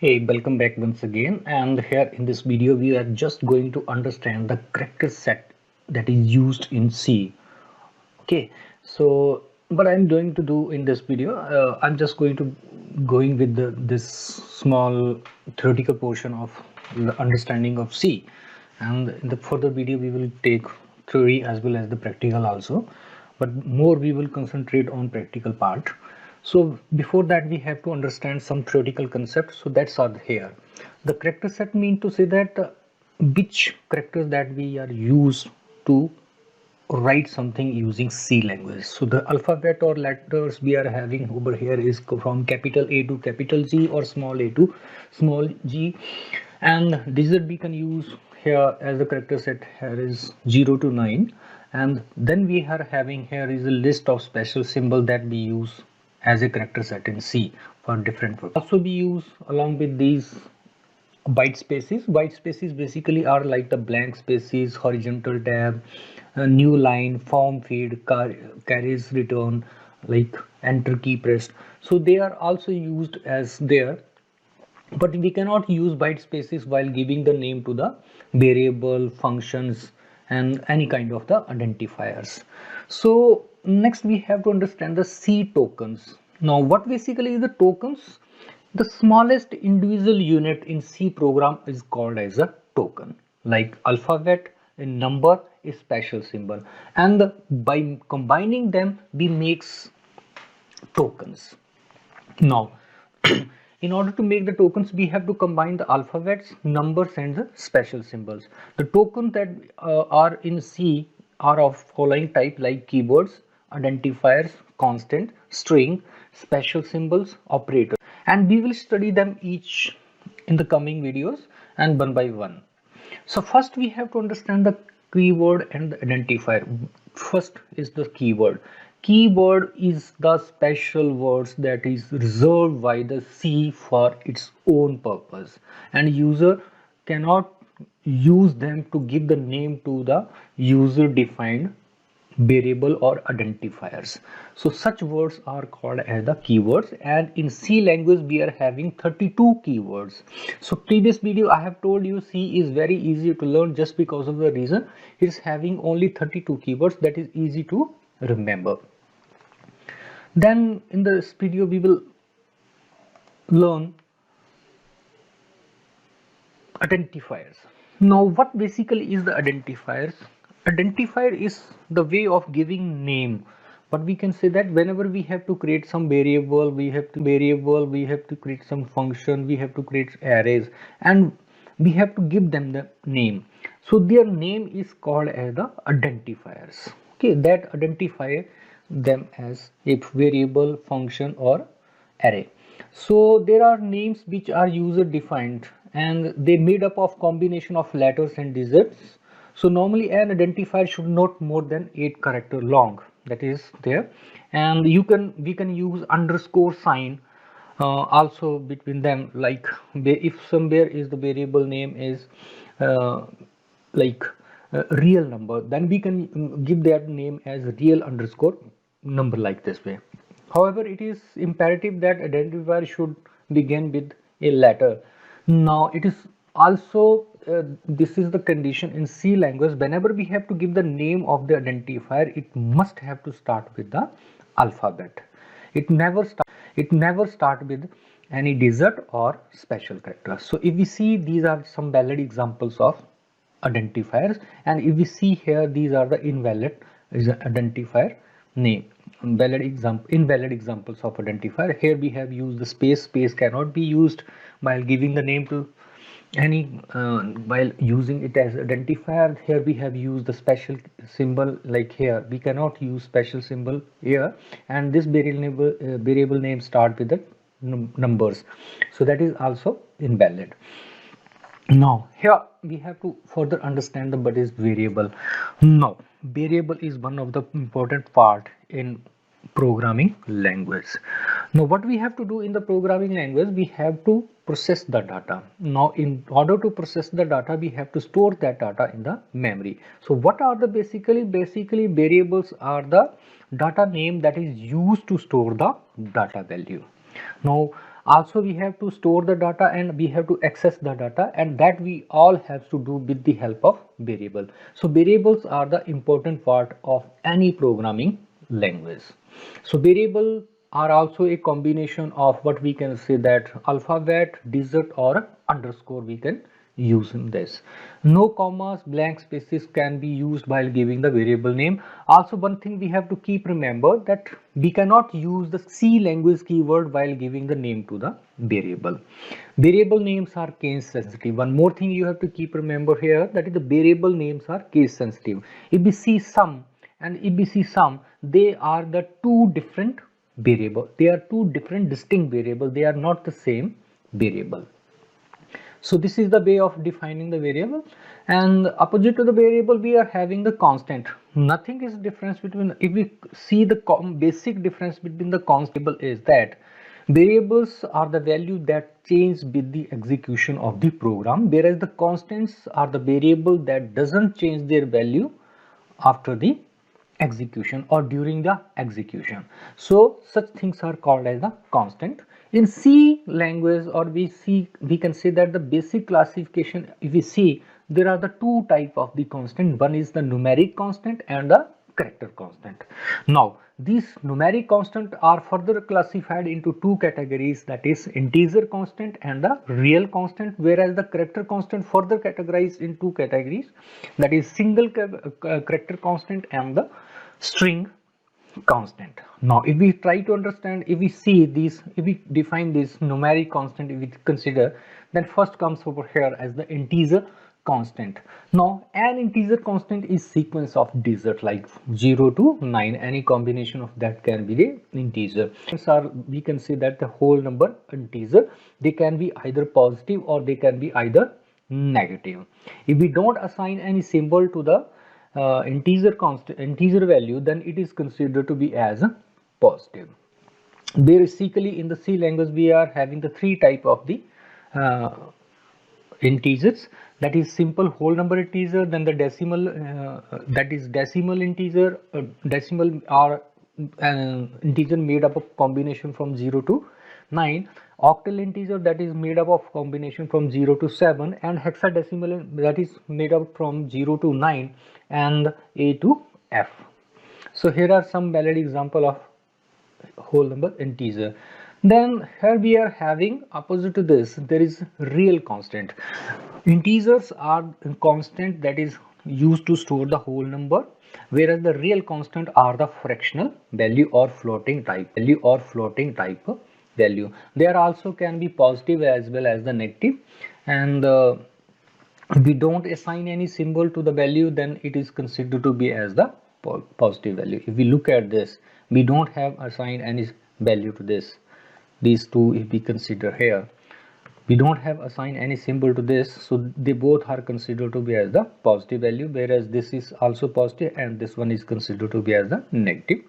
Hey, welcome back once again. And here in this video, we are just going to understand the character set that is used in C. Okay, so what I'm going to do in this video, I'm just going with this small theoretical portion of the understanding of C, and in the further video we will take theory as well as the practical also, but more we will concentrate on practical part. So before that we have to understand some theoretical concepts. So that's all here. The character set mean to say that which characters that we are used to write something using C language. So the alphabet or letters we are having over here is from capital A to capital G or small a to small g, and digit we can use here as the character set here is 0 to 9, and then we are having here is a list of special symbol that we use as a character set in C for different purposes. Also we use along with these white spaces. White spaces basically are like the blank spaces, horizontal tab, a new line, form feed, carries return, like enter key pressed. So they are also used as there, but we cannot use white spaces while giving the name to the variable, functions, and any kind of the identifiers. So next we have to understand the C tokens. Now what basically is the tokens? The smallest individual unit in C program is called as a token, like alphabet, a number, a special symbol, and by combining them we makes tokens. Now, in order to make the tokens, we have to combine the alphabets, numbers, and the special symbols. The tokens that are in C are of following type like keywords, identifiers, constant, string, special symbols, operators, and we will study them each in the coming videos and one by one. So first we have to understand the keyword and the identifier. First is the keyword. Keyword is the special words that is reserved by the C for its own purpose, and user cannot use them to give the name to the user defined variable or identifiers. So such words are called as the keywords, and in C language we are having 32 keywords. So previous video I have told you C is very easy to learn just because of the reason it is having only 32 keywords, that is easy to remember. Then in this video we will learn identifiers. Now what basically is the identifiers? Identifier is the way of giving name, but we can say that whenever we have to create some variable, we have to create some function, we have to create arrays, and we have to give them the name. So their name is called as the identifiers. Okay, that identify them as a variable, function, or array. So there are names which are user defined and they made up of combination of letters and digits. So normally an identifier should not more than 8 character long, that is there, and we can use underscore sign also between them, like if somewhere is the variable name is uh, like real number, then we can give that name as real underscore number, like this way. However, it is imperative that identifier should begin with a letter. Now it is also this is the condition in C language. Whenever we have to give the name of the identifier, it must have to start with the alphabet. It never start with any digit or special character. So if we see, these are some valid examples of identifiers, and if we see here, these are the invalid identifier name. Invalid examples of identifier. Here we have used the space cannot be used while giving the name to any while using it as identifier. Here we have used the special symbol, like here we cannot use special symbol here, and this variable name start with the numbers, so that is also invalid. Now here we have to further understand the what is variable. Now variable is one of the important part in programming language. Now what we have to do in the programming language, we have to process the data. Now in order to process the data, we have to store that data in the memory. So what are the basically variables are the data name that is used to store the data value. Now Also we have to store the data and we have to access the data, and that we all have to do with the help of variable. So variables are the important part of any programming language. So variable are also a combination of what we can say that alphabet, digit or underscore we can use in this. No commas, blank spaces can be used while giving the variable name. Also one thing we have to keep remember that we cannot use the C language keyword while giving the name to the variable. Variable names are case sensitive. One more thing you have to keep remember here, that is the variable names are case sensitive. If we see sum and if we see sum, they are the two different variable. They are two different distinct variable. They are not the same variable. So this is the way of defining the variable, and opposite to the variable we are having the constant. Nothing is difference between, if we see the basic difference between the constable is that variables are the value that change with the execution of the program, whereas the constants are the variable that doesn't change their value after the execution or during the execution. So such things are called as the constant. In C language, or we can say that the basic classification, if we see, there are the two type of the constant. One is the numeric constant and the character constant. Now these numeric constant are further classified into two categories, that is integer constant and the real constant, whereas the character constant further categorized in two categories, that is single character constant and the string constant. Now if we try to understand, if we see these, if we define this numeric constant, if we consider, then first comes over here as the integer constant. Now an integer constant is sequence of digits like 0 to 9, any combination of that can be the integer. We can say that the whole number integer, they can be either positive or they can be either negative. If we don't assign any symbol to the integer value, then it is considered to be as a positive. Basically in the C language we are having the three type of the integers, that is simple whole number integer, then the decimal, that is decimal integer, decimal or integer made up of combination from 0 to 9, octal integer that is made up of combination from 0 to 7, and hexadecimal that is made up from 0 to 9 and A to F. So here are some valid example of whole number integer. Then here we are having opposite to this, there is real constant. Integers are constant that is used to store the whole number, whereas the real constant are the fractional value or floating type value. There also can be positive as well as the negative, and if we don't assign any symbol to the value, then it is considered to be as the positive value. If we look at this, we don't have assigned any value to this. These two, if we consider here, we don't have assigned any symbol to this, so they both are considered to be as the positive value, whereas this is also positive and this one is considered to be as the negative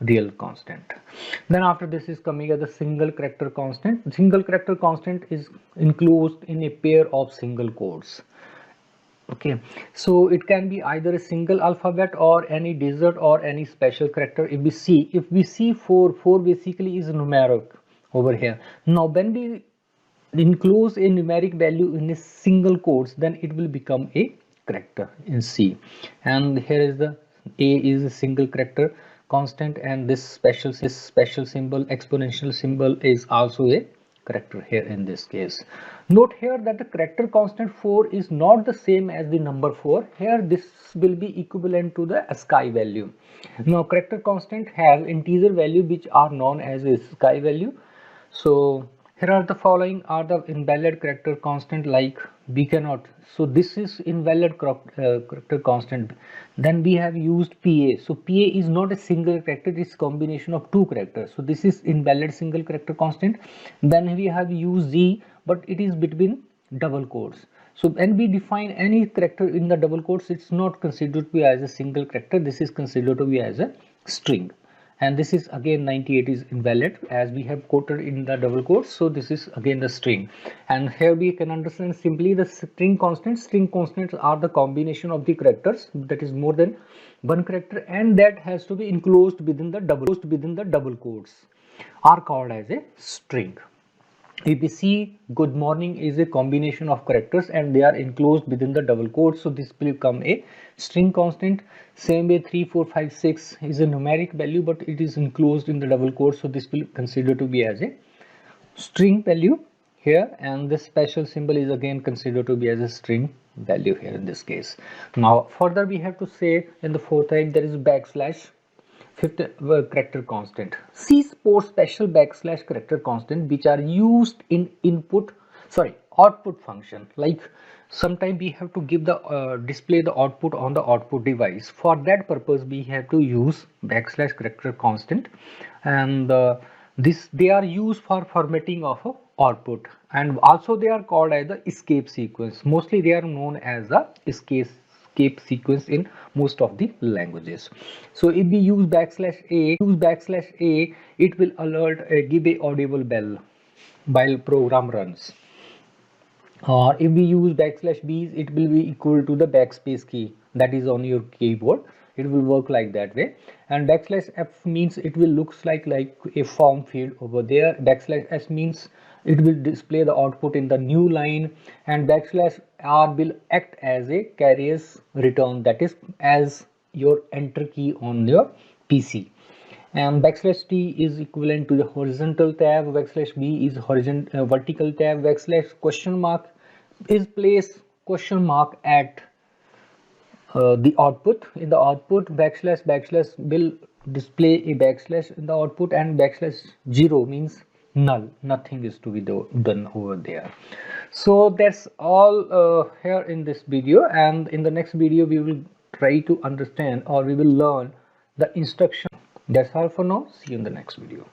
real constant. Then after this is coming as the single character constant. Single character constant is enclosed in a pair of single quotes. Okay, so it can be either a single alphabet or any digit or any special character. If we see 4 basically is numeric over here. Now when we enclose a numeric value in a single quotes, then it will become a character in C. And here is the A is a single character constant, and this special symbol, exponential symbol, is also a character here in this case. Note here that the character constant 4 is not the same as the number 4. Here this will be equivalent to the ASCII value. Now character constant have integer value which are known as a ASCII value. So here are the following are the invalid character constant, like we cannot. So this is invalid character constant. Then we have used PA. So PA is not a single character, it is combination of two characters. So this is invalid single character constant. Then we have used Z, but it is between double quotes. So when we define any character in the double quotes, it's not considered to be as a single character. This is considered to be as a string. And this is again 98 is invalid as we have quoted in the double quotes. So this is again the string, and here we can understand simply the string constants. String constants are the combination of the characters, that is more than one character, and that has to be enclosed within the double quotes, are called as a string. If we see, good morning is a combination of characters and they are enclosed within the double quotes, so this will become a string constant. Same way 3 4 5 6 is a numeric value, but it is enclosed in the double quotes, so this will consider to be as a string value here, and this special symbol is again considered to be as a string value here in this case. Now further we have to say in the fourth type there is backslash fifth character constant. C supports special backslash character constant which are used in output function. Like sometimes we have to give the display the output on the output device. For that purpose we have to use backslash character constant, and this they are used for formatting of a output, and also they are called as the escape sequence. Mostly they are known as the escape sequence in most of the languages. So if we use backslash a, it will alert give a audible bell while program runs. Or if we use backslash b, it will be equal to the backspace key that is on your keyboard. It will work like that way. And backslash f means it will looks like a form field over there. Backslash s means it will display the output in the new line, and backslash r will act as a carrier's return, that is as your enter key on your PC. And backslash t is equivalent to the horizontal tab, backslash b is vertical tab, backslash question mark is place question mark at the output. In the output, backslash will display a backslash in the output, and backslash 0 means null, nothing is to be done over there. So that's all here in this video, and in the next video we will try to understand, or we will learn the instruction. That's all for now. See you in the next video.